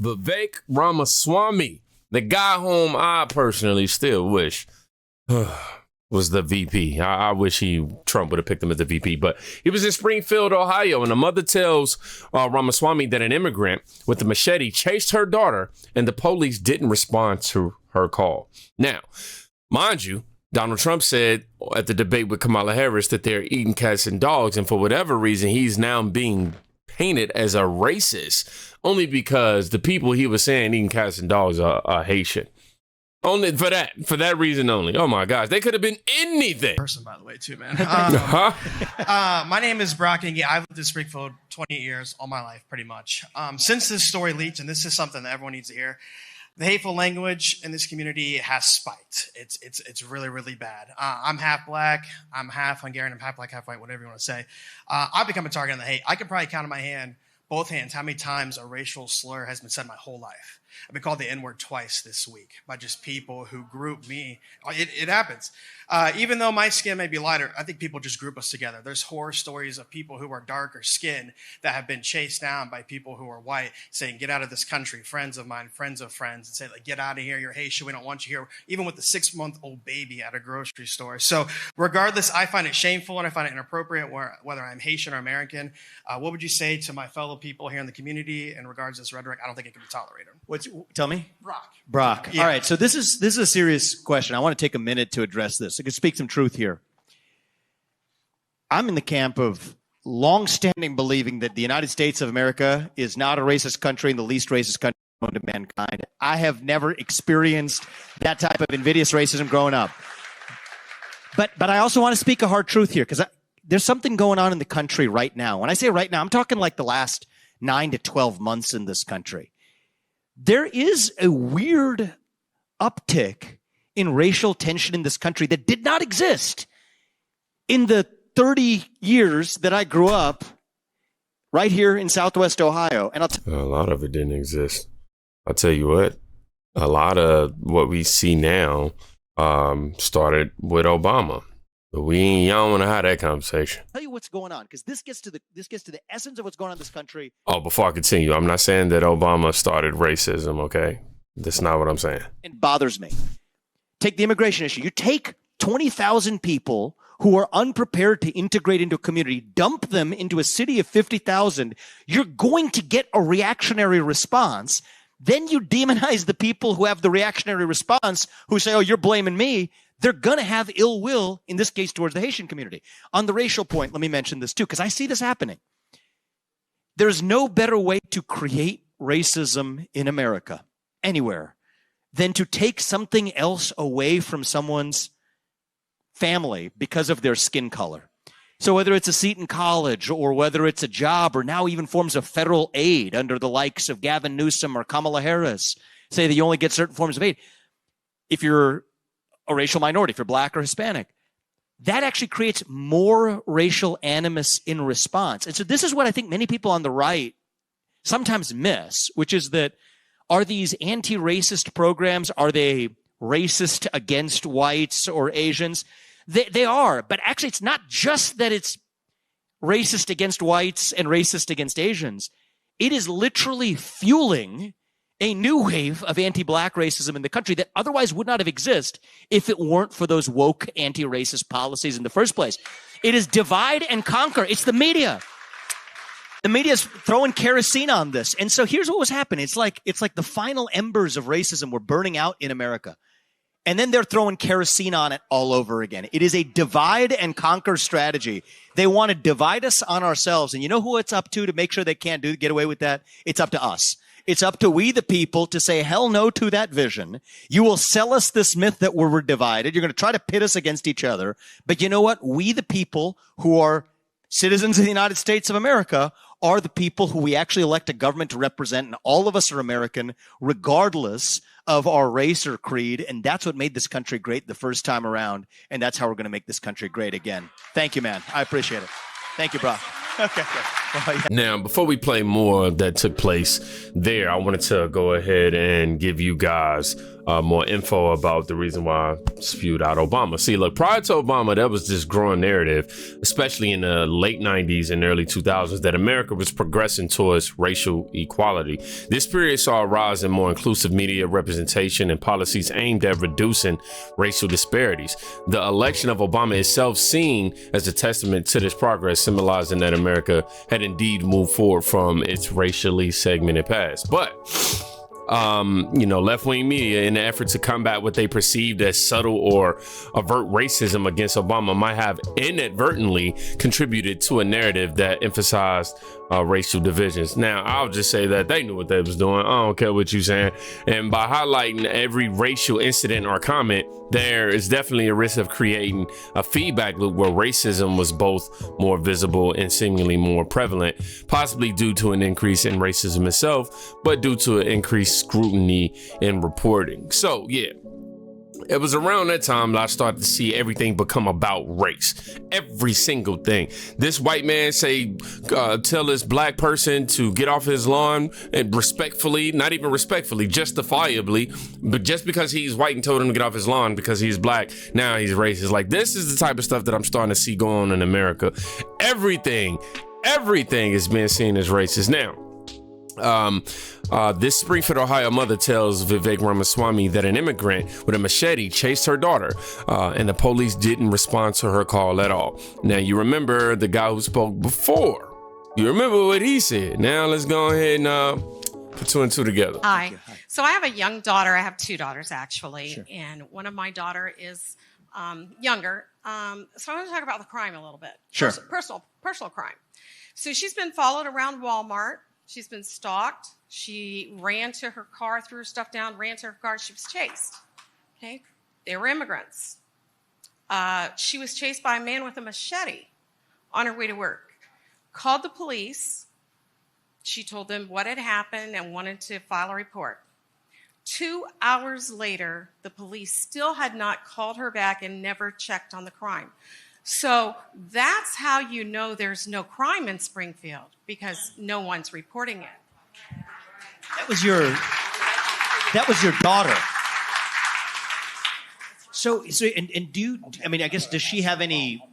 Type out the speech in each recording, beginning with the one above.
Vivek Ramaswamy, the guy whom I personally still wish was the VP. I wish Trump would have picked him as the VP, but he was in Springfield, Ohio, and the mother tells Ramaswamy that an immigrant with a machete chased her daughter, and the police didn't respond to her call. Now, mind you, Donald Trump said at the debate with Kamala Harris that they're eating cats and dogs, and for whatever reason, he's now being painted as a racist, only because the people he was saying eating cats and dogs are Haitian. Only for that reason only. Oh my gosh, they could have been anything. Person, by the way, too, man. My name is Brock Inge. I've lived in Springfield 28 years, all my life, pretty much. Since this story leaked, and this is something that everyone needs to hear, the hateful language in this community has spiked. It's really, really bad. I'm half black. I'm half Hungarian. I'm half black, half white, whatever you want to say. I've become a target of the hate. I can probably count on both hands, how many times a racial slur has been said my whole life. I've been called the N-word twice this week by just people who group me. It happens. Even though my skin may be lighter, I think people just group us together. There's horror stories of people who are darker skinned that have been chased down by people who are white, saying, get out of this country, friends of mine, friends of friends, and say, like, get out of here, you're Haitian, we don't want you here, even with the 6-month-old baby at a grocery store. So regardless, I find it shameful and I find it inappropriate whether I'm Haitian or American. What would you say to my fellow people here in the community in regards to this rhetoric? I don't think it can be tolerated. Tell me? Brock. Yeah. All right, so this is a serious question. I want to take a minute to address this. I can speak some truth here. I'm in the camp of long-standing believing that the United States of America is not a racist country and the least racist country known to mankind. I have never experienced that type of invidious racism growing up. But I also want to speak a hard truth here because there's something going on in the country right now. When I say right now, I'm talking like the last 9 to 12 months in this country. There is a weird uptick in racial tension in this country that did not exist in the 30 years that I grew up right here in Southwest Ohio. And a lot of it didn't exist. I'll tell you what, a lot of what we see now started with Obama. But y'all don't want to have that conversation. Tell you what's going on, because this gets to the essence of what's going on in this country. Oh, before I continue, I'm not saying that Obama started racism, okay? That's not what I'm saying. It bothers me. Take the immigration issue. You take 20,000 people who are unprepared to integrate into a community, dump them into a city of 50,000, you're going to get a reactionary response. Then you demonize the people who have the reactionary response, who say, oh, you're blaming me. They're going to have ill will, in this case, towards the Haitian community. On the racial point, let me mention this too, because I see this happening. There's no better way to create racism in America, anywhere, than to take something else away from someone's family because of their skin color. So whether it's a seat in college or whether it's a job or now even forms of federal aid under the likes of Gavin Newsom or Kamala Harris, say that you only get certain forms of aid. If you're a racial minority, if you're black or Hispanic, that actually creates more racial animus in response. And so this is what I think many people on the right sometimes miss, which is that are these anti-racist programs, are they racist against whites or Asians? They are, but actually it's not just that it's racist against whites and racist against Asians. It is literally fueling a new wave of anti-black racism in the country that otherwise would not have existed if it weren't for those woke anti-racist policies in the first place. It is divide and conquer. It's the media. The media's throwing kerosene on this. And so here's what was happening. It's like the final embers of racism were burning out in America. And then they're throwing kerosene on it all over again. It is a divide and conquer strategy. They want to divide us on ourselves. And you know who it's up to make sure they can't get away with that? It's up to us. It's up to we, the people, to say hell no to that vision. You will sell us this myth that we're divided. You're going to try to pit us against each other. But you know what? We, the people who are citizens of the United States of America, are the people who we actually elect a government to represent. And all of us are American, regardless of our race or creed. And that's what made this country great the first time around. And that's how we're going to make this country great again. Thank you, man. I appreciate it. Thank you, bro. Okay. Now, before we play more that took place there, I wanted to go ahead and give you guys more info about the reason why I spewed out Obama. See, look, prior to Obama, there was this growing narrative, especially in the late 90s and early 2000s, that America was progressing towards racial equality. This period saw a rise in more inclusive media representation and policies aimed at reducing racial disparities. The election of Obama is seen as a testament to this progress, symbolizing that America had indeed moved forward from its racially segmented past. But left-wing media, in the effort to combat what they perceived as subtle or overt racism against Obama, might have inadvertently contributed to a narrative that emphasized racial divisions. Now, I'll just say that they knew what they was doing. I don't care what you're saying. And by highlighting every racial incident or comment, there is definitely a risk of creating a feedback loop where racism was both more visible and seemingly more prevalent, possibly due to an increase in racism itself, but due to an increased scrutiny in reporting. So, yeah. It was around that time that I started to see everything become about race. Every single thing. This white man tell this black person to get off his lawn, and respectfully, not even respectfully, justifiably, but just because he's white and told him to get off his lawn because he's black, now he's racist. Like, this is the type of stuff that I'm starting to see going on in America. Everything is being seen as racist. Now, this Springfield, Ohio mother tells Vivek Ramaswamy that an immigrant with a machete chased her daughter, and the police didn't respond to her call at all. Now, you remember the guy who spoke before. You remember what he said. Now, let's go ahead and put two and two together. Hi. So I have a young daughter. I have two daughters, actually. Sure. And one of my daughter is younger. So I want to talk about the crime a little bit. Sure. Personal crime. So she's been followed around Walmart. She's been stalked. She ran to her car, threw her stuff down, ran to her car. She was chased. Okay? They were immigrants. She was chased by a man with a machete on her way to work. Called the police. She told them what had happened and wanted to file a report. 2 hours later, the police still had not called her back and never checked on the crime. So that's how you know there's no crime in Springfield, because no one's reporting it. That was your daughter. So I guess, does she have any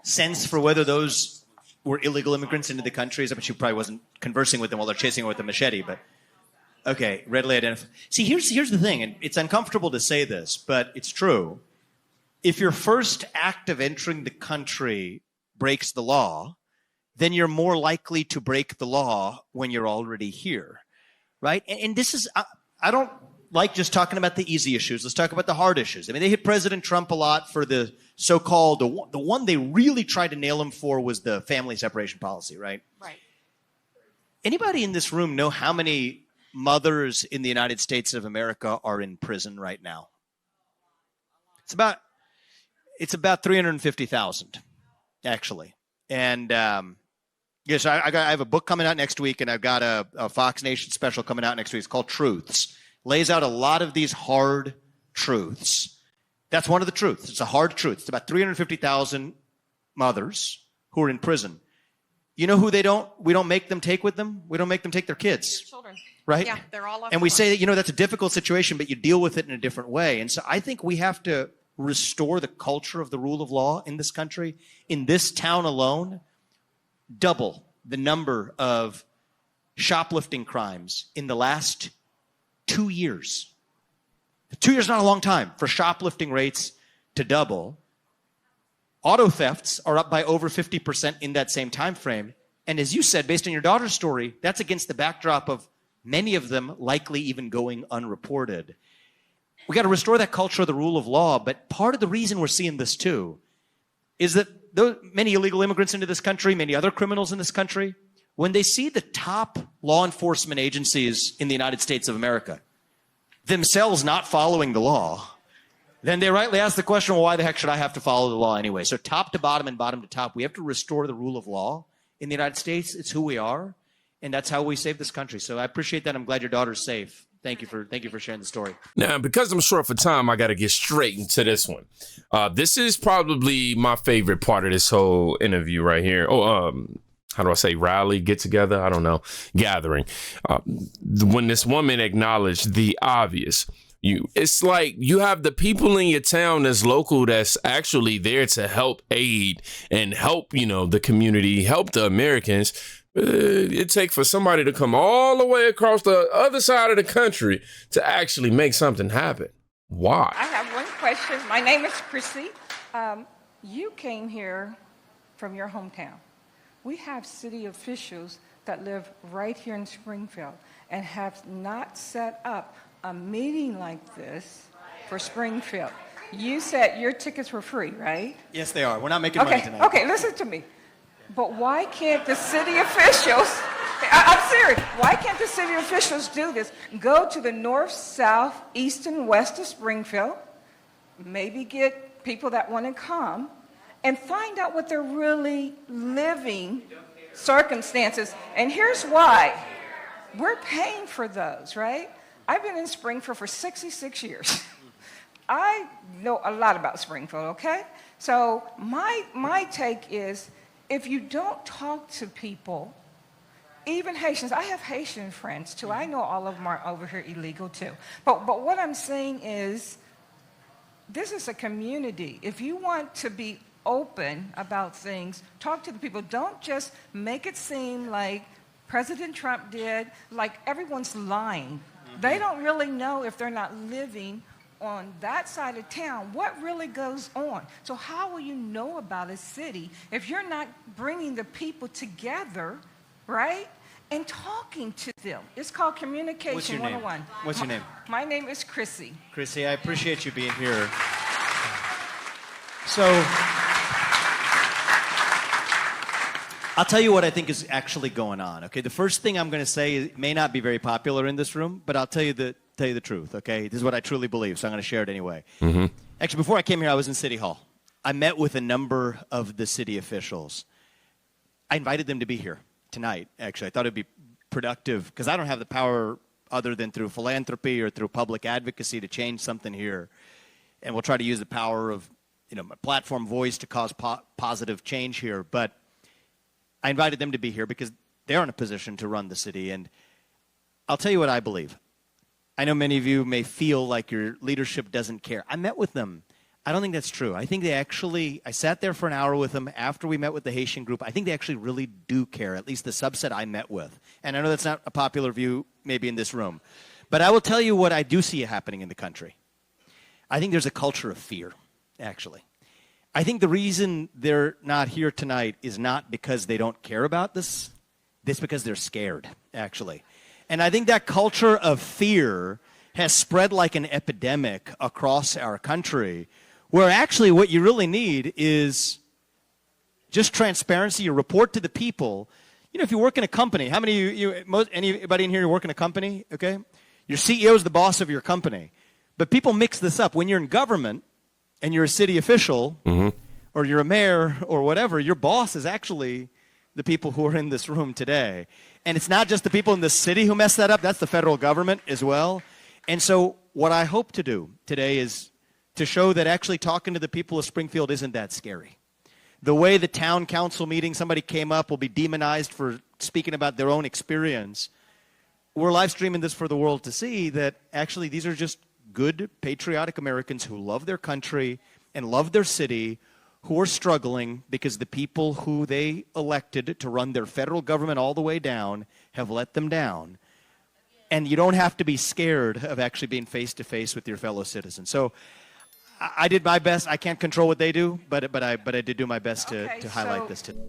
sense for whether those were illegal immigrants into the country? I mean, she probably wasn't conversing with them while they're chasing her with a machete, but okay, readily identified. See, here's the thing, and it's uncomfortable to say this, but it's true. If your first act of entering the country breaks the law, then you're more likely to break the law when you're already here, right? And this is, I don't like just talking about the easy issues. Let's talk about the hard issues. I mean, they hit President Trump a lot for the so-called, the one they really tried to nail him for was the family separation policy, right? Right. Anybody in this room know how many mothers in the United States of America are in prison right now? It's about 350,000, actually. And yes, I have a book coming out next week, and I've got a Fox Nation special coming out next week. It's called Truths. Lays out a lot of these hard truths. That's one of the truths. It's a hard truth. It's about 350,000 mothers who are in prison. You know who we don't make them take with them? We don't make them take their kids. Their children. Right? Yeah, they're all left And we alone. say that, that's a difficult situation, but you deal with it in a different way. And so I think we have to restore the culture of the rule of law in this country. In this town alone, double the number of shoplifting crimes in the last 2 years. 2 years is not a long time for shoplifting rates to double. Auto thefts are up by over 50% in that same time frame. And as you said, based on your daughter's story, that's against the backdrop of many of them likely even going unreported. We got to restore that culture of the rule of law. But part of the reason we're seeing this too is that many illegal immigrants into this country, many other criminals in this country, when they see the top law enforcement agencies in the United States of America themselves not following the law, then they rightly ask the question, well, why the heck should I have to follow the law anyway? So top to bottom and bottom to top, we have to restore the rule of law in the United States. It's who we are, and that's how we save this country. So I appreciate that. I'm glad your daughter's safe. Thank you for sharing the story. Now, because I'm short for time, I got to get straight into this one. This is probably my favorite part of this whole interview right here. how do I say, rally, get together? I don't know, gathering. When this woman acknowledged the obvious, it's like you have the people in your town that's local, that's actually there to help aid and help, the community, help the Americans. It takes for somebody to come all the way across the other side of the country to actually make something happen. Why? I have one question. My name is Chrissy. You came here from your hometown. We have city officials that live right here in Springfield and have not set up a meeting like this for Springfield. You said your tickets were free, right? Yes, they are. We're not making money tonight. Okay, listen to me. But why can't the city officials, I'm serious, why can't the city officials do this? Go to the north, south, east, and west of Springfield, maybe get people that want to come, and find out what they're really living circumstances. And here's why. We're paying for those, right? I've been in Springfield for 66 years. I know a lot about Springfield, okay? So my take is, if you don't talk to people, even Haitians, I have Haitian friends too. I know all of them are over here illegal too. But what I'm saying is, this is a community. If you want to be open about things, talk to the people. Don't just make it seem like President Trump did, like everyone's lying. They don't really know, if they're not living on that side of town, what really goes on. So how will you know about a city if you're not bringing the people together, right, and talking to them? It's called Communication What's your 101. name? What's your name? My name is Chrissy. Chrissy, I appreciate you being here. So I'll tell you what I think is actually going on, okay? The first thing I'm going to say may not be very popular in this room, but I'll tell you the truth, okay? This is what I truly believe, so I'm going to share it anyway. Mm-hmm. Actually, before I came here, I was in City Hall. I met with a number of the city officials. I invited them to be here tonight, actually. I thought it would be productive, because I don't have the power other than through philanthropy or through public advocacy to change something here. And we'll try to use the power of, my platform voice to cause positive change here. But I invited them to be here because they're in a position to run the city. And I'll tell you what I believe. I know many of you may feel like your leadership doesn't care. I met with them. I don't think that's true. I think I sat there for an hour with them after we met with the Haitian group. I think they actually really do care, at least the subset I met with. And I know that's not a popular view maybe in this room. But I will tell you what I do see happening in the country. I think there's a culture of fear, actually. I think the reason they're not here tonight is not because they don't care about this. It's because they're scared, actually. And I think that culture of fear has spread like an epidemic across our country, where actually what you really need is just transparency. You report to the people. If you work in a company, how many of you, anybody in here work in a company, okay? Your CEO is the boss of your company. But people mix this up. When you're in government and you're a city official, mm-hmm. or you're a mayor or whatever, your boss is actually the people who are in this room today. And it's not just the people in the city who mess that up. That's the federal government as well. And so what I hope to do today is to show that actually talking to the people of Springfield isn't that scary. The way the town council meeting, somebody came up, will be demonized for speaking about their own experience. We're live streaming this for the world to see that actually these are just good, patriotic Americans who love their country and love their city, who are struggling because the people who they elected to run their federal government all the way down have let them down. And you don't have to be scared of actually being face-to-face with your fellow citizens. So I did my best. I can't control what they do, but I did do my best to highlight this today.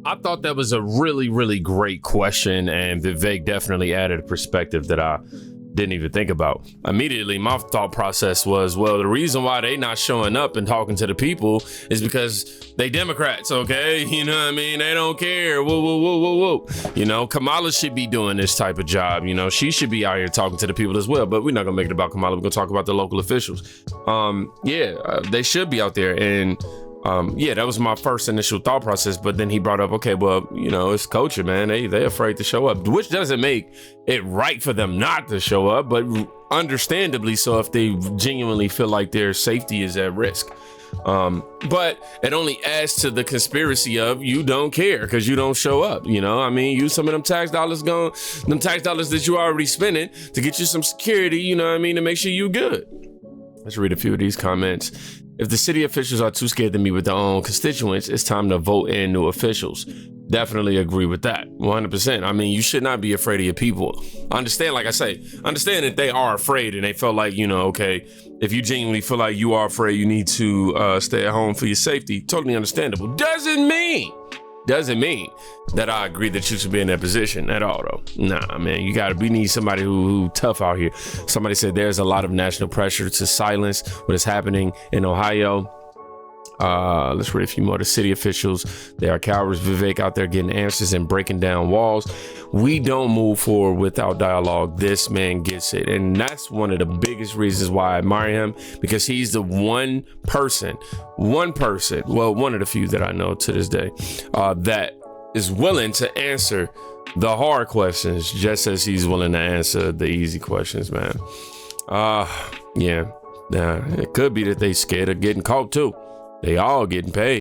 I thought that was a really, really great question, and Vivek definitely added a perspective that I didn't even think about. Immediately, my thought process was, well, the reason why they not showing up and talking to the people is because they Democrats, okay? You know what I mean? They don't care. Whoa. Kamala should be doing this type of job. She should be out here talking to the people as well, but we're not gonna make it about Kamala. We're gonna talk about the local officials. They should be out there. And that was my first initial thought process, but then he brought up, okay, well, it's culture, man. They're afraid to show up, which doesn't make it right for them not to show up, but understandably so if they genuinely feel like their safety is at risk. But it only adds to the conspiracy of you don't care because you don't show up. You know, I mean, use some of them tax dollars that you already spending to get you some security, you know what I mean, to make sure you good. Let's read a few of these comments. If the city officials are too scared to meet with their own constituents, it's time to vote in new officials. Definitely agree with that. 100%. I mean, you should not be afraid of your people. Understand, like I say, understand that they are afraid and they felt like, you know, okay, if you genuinely feel like you are afraid, you need to stay at home for your safety. Totally understandable. Doesn't mean that I agree that you should be in that position at all, though. Nah, man, we need somebody who tough out here. Somebody said there's a lot of national pressure to silence what is happening in Ohio. Let's read a few more. The city officials, they are cowards. Vivek out there getting answers and breaking down walls. We don't move forward without dialogue. This man gets it. And that's one of the biggest reasons why I admire him, because he's the one person, well, one of the few that I know to this day, that is willing to answer the hard questions just as he's willing to answer the easy questions, man. Yeah, it could be that they scared of getting caught too. They all getting paid.